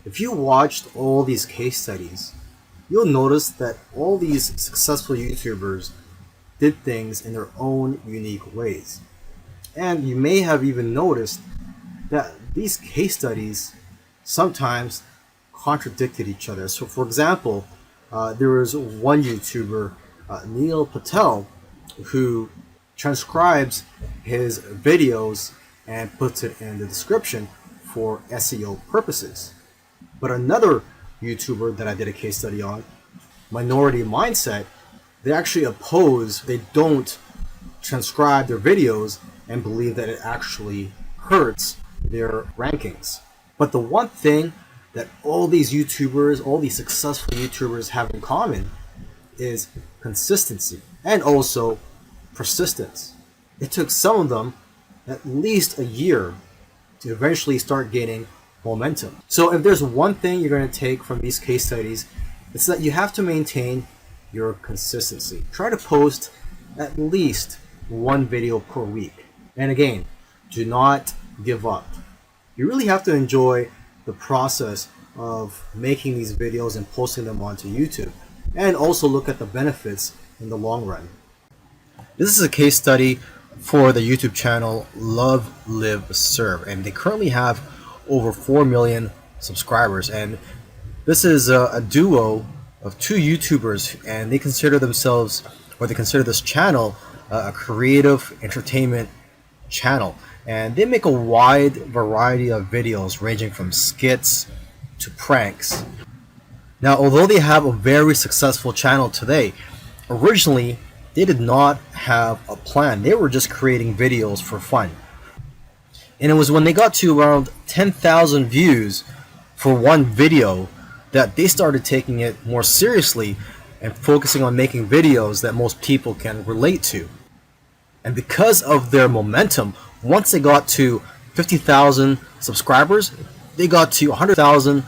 If you watched all these case studies, you'll notice that all these successful YouTubers did things in their own unique ways. And you may have even noticed that these case studies sometimes contradicted each other. So for example, there was one YouTuber, Neil Patel, who transcribes his videos and puts it in the description for SEO purposes. But another YouTuber that I did a case study on, Minority Mindset, they actually oppose, they don't transcribe their videos and believe that it actually hurts their rankings. But the one thing that all these YouTubers, all these successful YouTubers have in common is consistency and also persistence. It took some of them at least a year to eventually start gaining momentum. So if there's one thing you're going to take from these case studies, it's that you have to maintain your consistency. Try to post at least one video per week. And again, do not give up. You really have to enjoy the process of making these videos and posting them onto YouTube, and also look at the benefits in the long run. This is a case study for the YouTube channel Love, Live, Serve, and they currently have over 4 million subscribers. And this is a duo of two YouTubers, and they consider themselves, or they consider this channel, a creative entertainment channel. And they make a wide variety of videos ranging from skits to pranks. Now, although they have a very successful channel today, originally they did not have a plan. They were just creating videos for fun. And it was when they got to around 10,000 views for one video that they started taking it more seriously and focusing on making videos that most people can relate to. And because of their momentum, once they got to 50,000 subscribers, they got to 100,000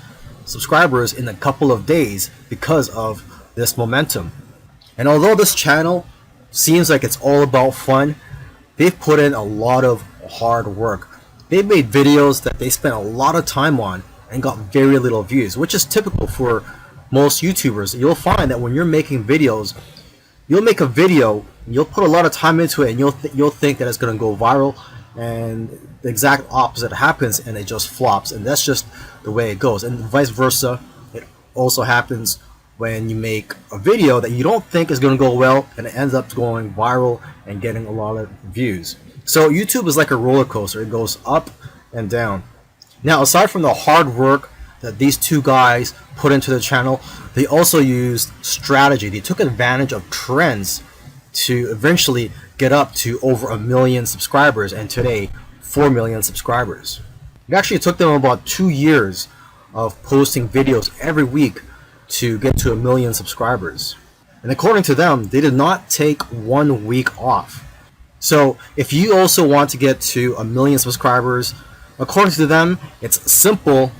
subscribers in a couple of days because of this momentum. And although this channel seems like it's all about fun, they've put in a lot of hard work. They made videos that they spent a lot of time on and got very little views, which is typical for most YouTubers. You'll find that when you're making videos, you'll make a video, you'll put a lot of time into it, and you'll think that it's going to go viral, and the exact opposite happens and it just flops. And that's just the way it goes. And vice versa, it also happens when you make a video that you don't think is going to go well and it ends up going viral and getting a lot of views. So YouTube is like a roller coaster. It goes up and down. Now, aside from the hard work that these two guys put into the channel, they also used strategy. They took advantage of trends to eventually get up to over 1 million subscribers, and today 4 million subscribers. It actually took them about 2 years of posting videos every week to get to 1 million subscribers. And according to them, they did not take 1 week off. So if you also want to get to 1 million subscribers, according to them, it's simple,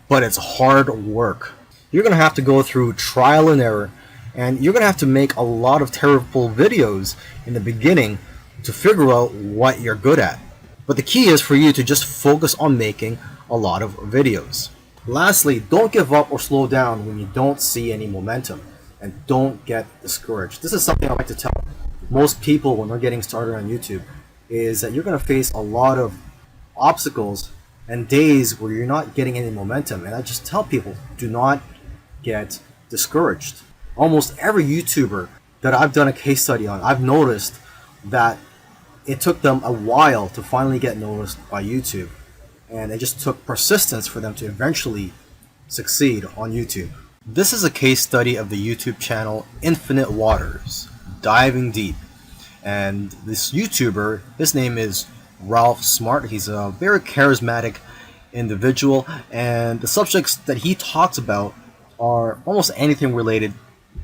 but it's hard work. You're going to have to go through trial and error, and you're going to have to make a lot of terrible videos in the beginning to figure out what you're good at. But the key is for you to just focus on making a lot of videos. Lastly, don't give up or slow down when you don't see any momentum, and don't get discouraged. This is something I like to tell most people when they're getting started on YouTube, is that you're going to face a lot of obstacles and days where you're not getting any momentum. And I just tell people, do not get discouraged. Almost every YouTuber that I've done a case study on, I've noticed that it took them a while to finally get noticed by YouTube. And it just took persistence for them to eventually succeed on YouTube. This is a case study of the YouTube channel Infinite Waters, Diving Deep. And this YouTuber, his name is Ralph Smart. He's a very charismatic individual, and the subjects that he talks about are almost anything related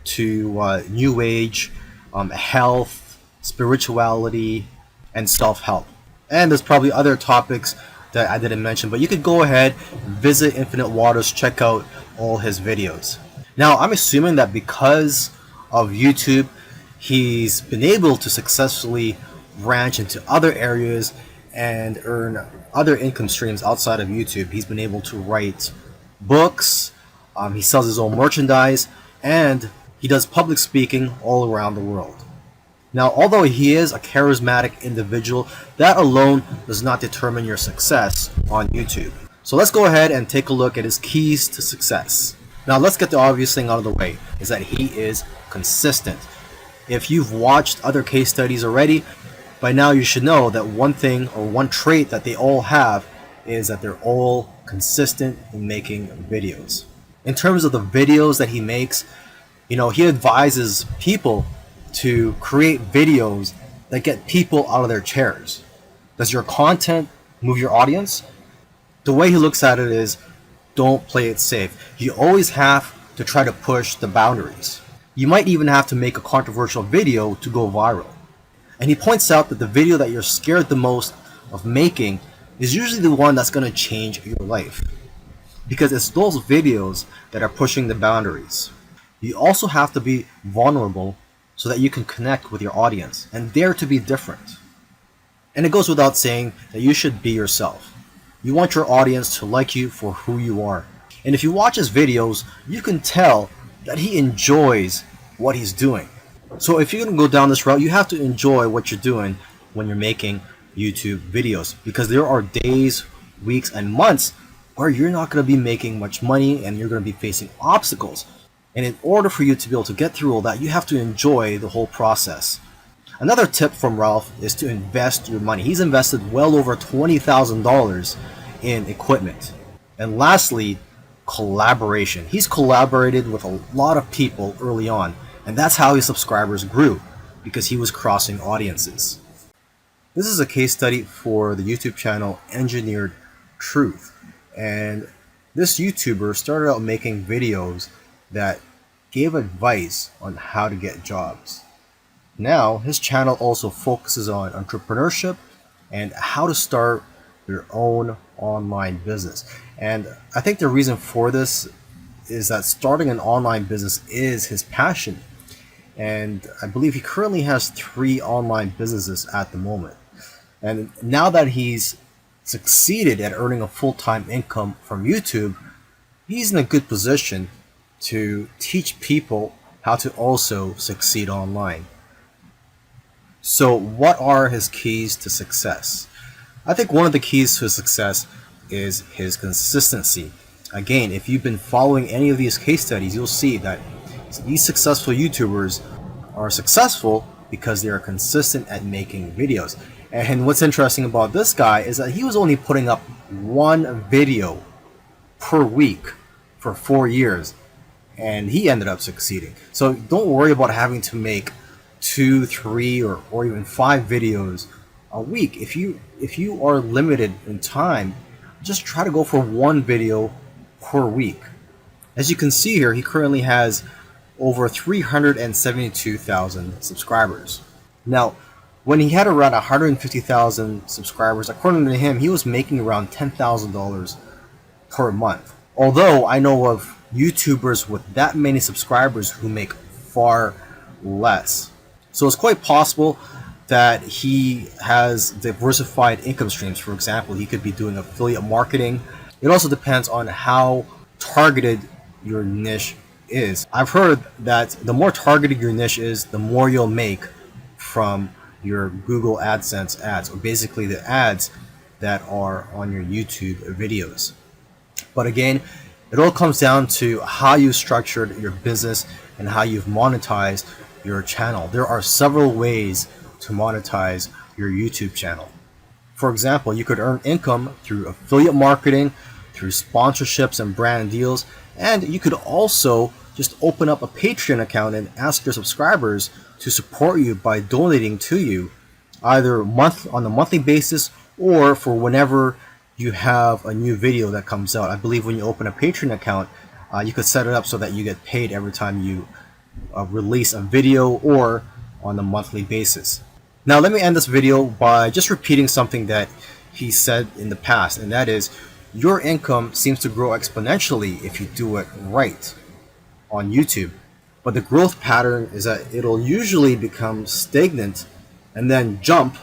to New Age, health, spirituality, and self-help. And there's probably other topics that I didn't mention, but you could go ahead, visit Infinite Waters, check out all his videos. Now, I'm assuming that because of YouTube, he's been able to successfully branch into other areas and earn other income streams outside of YouTube. He's been able to write books, he sells his own merchandise, and he does public speaking all around the world. Now, although he is a charismatic individual, that alone does not determine your success on YouTube. So let's go ahead and take a look at his keys to success. Now, let's get the obvious thing out of the way, is that he is consistent. If you've watched other case studies already, by now you should know that one thing or one trait that they all have is that they're all consistent in making videos. In terms of the videos that he makes, he advises people to create videos that get people out of their chairs. Does your content move your audience? The way he looks at it is, don't play it safe. You always have to try to push the boundaries. You might even have to make a controversial video to go viral. And he points out that the video that you're scared the most of making is usually the one that's going to change your life, because it's those videos that are pushing the boundaries. You also have to be vulnerable so that you can connect with your audience and dare to be different. And it goes without saying that you should be yourself. You want your audience to like you for who you are. And if you watch his videos, you can tell that he enjoys what he's doing. So if you're going to go down this route, you have to enjoy what you're doing when you're making YouTube videos, because there are days, weeks, and months where you're not going to be making much money and you're going to be facing obstacles. And in order for you to be able to get through all that, you have to enjoy the whole process. Another tip from Ralph is to invest your money. He's invested well over $20,000 in equipment. And lastly, collaboration. He's collaborated with a lot of people early on, and that's how his subscribers grew, because he was crossing audiences. This is a case study for the YouTube channel Engineered Truth. And this YouTuber started out making videos that gave advice on how to get jobs. Now, his channel also focuses on entrepreneurship and how to start your own online business. And I think the reason for this is that starting an online business is his passion. And I believe he currently has 3 online businesses at the moment. And now that he's succeeded at earning a full-time income from YouTube, he's in a good position to teach people how to also succeed online. So what are his keys to success? I think one of the keys to success is his consistency. Again, if you've been following any of these case studies, you'll see that these successful YouTubers are successful because they are consistent at making videos. And what's interesting about this guy is that he was only putting up 1 video per week for 4 years, and he ended up succeeding. So don't worry about having to make 2, 3, or even 5 videos a week. If you are limited in time, just try to go for 1 video per week. As you can see here, he currently has over 372,000 subscribers. Now, when he had around 150,000 subscribers, according to him, he was making around $10,000 per month. Although I know of YouTubers with that many subscribers who make far less. So it's quite possible that he has diversified income streams. For example, he could be doing affiliate marketing. It also depends on how targeted your niche is. I've heard that the more targeted your niche is, the more you'll make from your Google AdSense ads, or basically the ads that are on your YouTube videos. But again, it all comes down to how you structured your business and how you've monetized your channel. There are several ways to monetize your YouTube channel. For example, you could earn income through affiliate marketing, through sponsorships and brand deals, and you could also just open up a Patreon account and ask your subscribers to support you by donating to you, either on a monthly basis or for whenever you have a new video that comes out. I believe when you open a Patreon account, you could set it up so that you get paid every time you release a video, or on a monthly basis. Now let me end this video by just repeating something that he said in the past, and that is, your income seems to grow exponentially if you do it right on YouTube. But the growth pattern is that it'll usually become stagnant and then jump,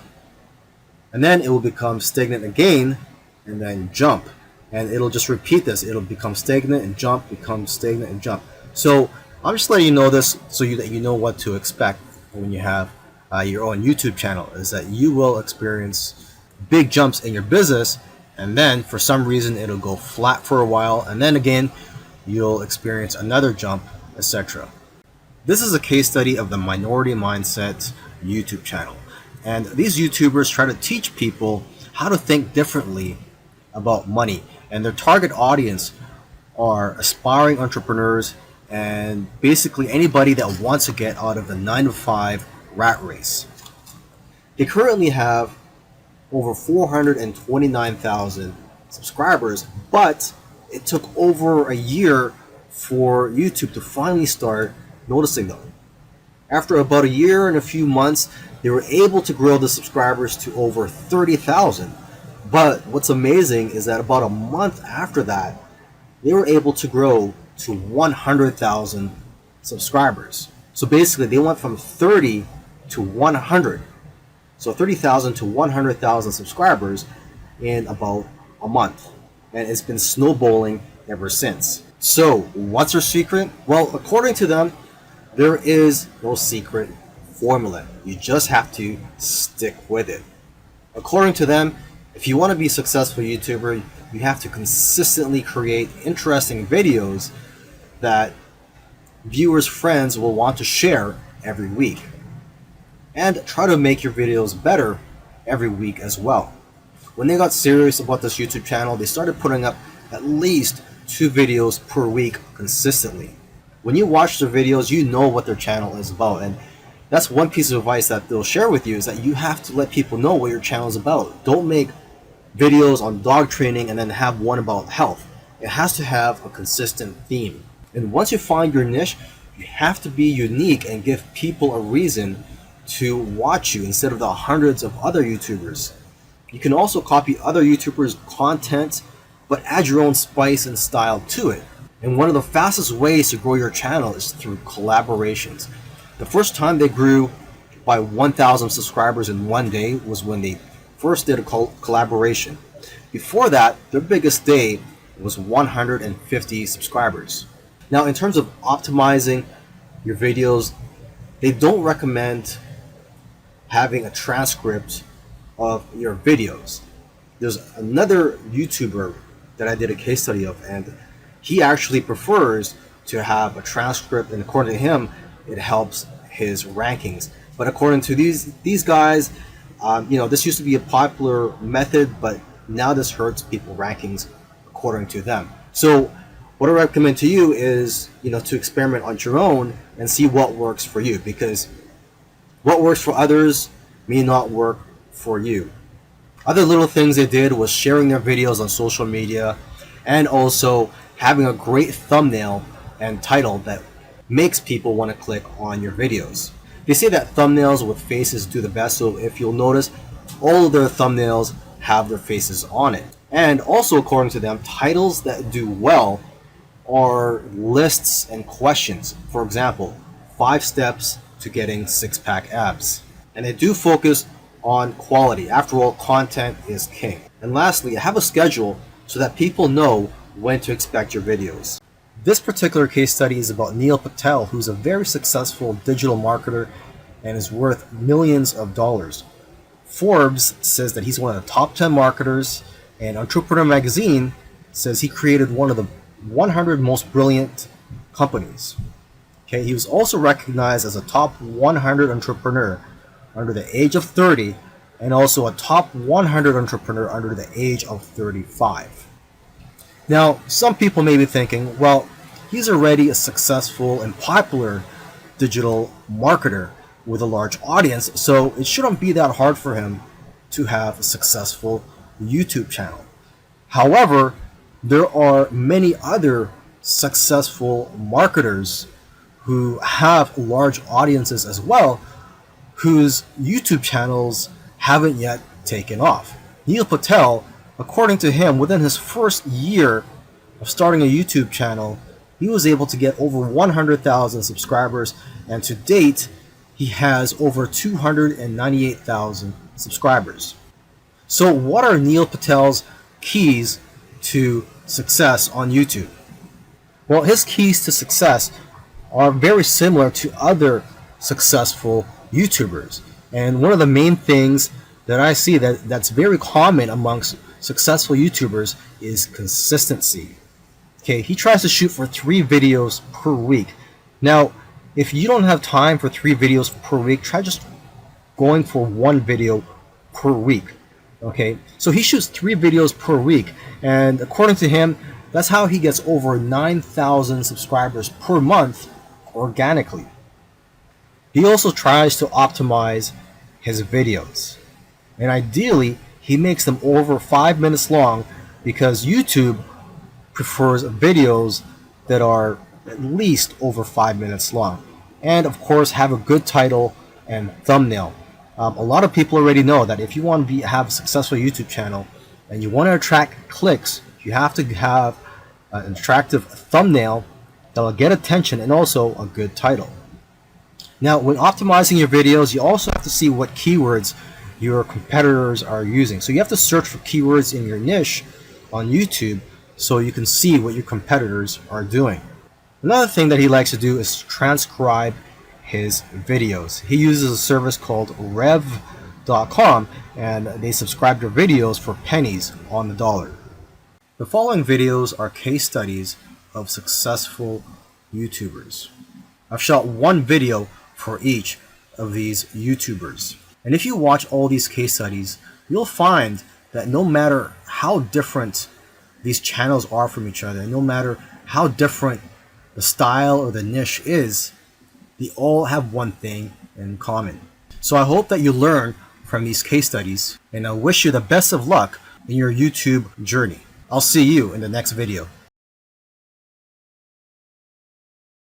and then it will become stagnant again and then jump. and it'll just repeat this. It'll become stagnant and jump, become stagnant and jump. So I'm just letting you know this so that you know what to expect when you have your own YouTube channel, is that you will experience big jumps in your business, and then for some reason it'll go flat for a while, and then again you'll experience another jump, etc. This is a case study of the Minority Mindset YouTube channel, and these YouTubers try to teach people how to think differently about money, and their target audience are aspiring entrepreneurs and basically anybody that wants to get out of the 9-to-5 rat race. They currently have over 429,000 subscribers, but it took over a year for YouTube to finally start noticing them. After about a year and a few months, they were able to grow the subscribers to over 30,000. But what's amazing is that about a month after that, they were able to grow to 100,000 subscribers. So basically they went from 30 to 100. So 30,000 to 100,000 subscribers in about a month. And it's been snowballing ever since. So what's their secret? Well, according to them, there is no secret formula. You just have to stick with it. According to them, if you want to be a successful YouTuber, you have to consistently create interesting videos that viewers' friends will want to share every week. And try to make your videos better every week as well. When they got serious about this YouTube channel, they started putting up at least 2 videos per week consistently. When you watch their videos, you know what their channel is about, and that's one piece of advice that they'll share with you, is that you have to let people know what your channel is about. Don't make videos on dog training and then have one about health. It has to have a consistent theme. And once you find your niche, you have to be unique and give people a reason to watch you instead of the hundreds of other YouTubers. You can also copy other YouTubers' content, but add your own spice and style to it. And one of the fastest ways to grow your channel is through collaborations. The first time they grew by 1,000 subscribers in one day was when they first did a collaboration. Before that, their biggest day was 150 subscribers. Now, in terms of optimizing your videos, they don't recommend having a transcript of your videos. There's another YouTuber that I did a case study of, and he actually prefers to have a transcript, and according to him, it helps his rankings. But according to these guys, this used to be a popular method, but now this hurts people's rankings according to them. So what I recommend to you is, to experiment on your own and see what works for you, because what works for others may not work for you. Other little things they did was sharing their videos on social media, and also having a great thumbnail and title that makes people want to click on your videos. They say that thumbnails with faces do the best, so if you'll notice, all of their thumbnails have their faces on it. And also, according to them, titles that do well are lists and questions. For example, 5 steps to getting 6-pack abs. And they do focus on quality. After all, content is king. And lastly, have a schedule so that people know when to expect your videos. This particular case study is about Neil Patel, who's a very successful digital marketer and is worth millions of dollars. Forbes says that he's one of the top 10 marketers, and Entrepreneur Magazine says he created one of the 100 most brilliant companies. Okay, he was also recognized as a top 100 entrepreneur under the age of 30, and also a top 100 entrepreneur under the age of 35. Now, some people may be thinking, well, he's already a successful and popular digital marketer with a large audience, so it shouldn't be that hard for him to have a successful YouTube channel. However, there are many other successful marketers who have large audiences as well, whose YouTube channels haven't yet taken off. Neil Patel, according to him, within his first year of starting a YouTube channel, he was able to get over 100,000 subscribers, and to date, he has over 298,000 subscribers. So what are Neil Patel's keys to success on YouTube? Well, his keys to success are very similar to other successful YouTubers. And one of the main things that I see that's very common amongst successful YouTubers is consistency. Okay, he tries to shoot for 3 videos per week. Now, if you don't have time for 3 videos per week, try just going for 1 video per week. Okay, so he shoots 3 videos per week, and according to him, that's how he gets over 9,000 subscribers per month organically. He also tries to optimize his videos, and ideally he makes them over 5 minutes long, because YouTube prefers videos that are at least over 5 minutes long, and of course have a good title and thumbnail. A lot of people already know that if you want to have a successful YouTube channel and you want to attract clicks, you have to have an attractive thumbnail that will get attention, and also a good title. Now, when optimizing your videos, you also have to see what keywords your competitors are using. So you have to search for keywords in your niche on YouTube so you can see what your competitors are doing. Another thing that he likes to do is transcribe his videos. He uses a service called rev.com, and they subscribe their videos for pennies on the dollar. The following videos are case studies of successful YouTubers. I've shot 1 video for each of these YouTubers. And if you watch all these case studies, you'll find that no matter how different these channels are from each other, no matter how different the style or the niche is, they all have one thing in common. So I hope that you learn from these case studies, and I wish you the best of luck in your YouTube journey. I'll see you in the next video.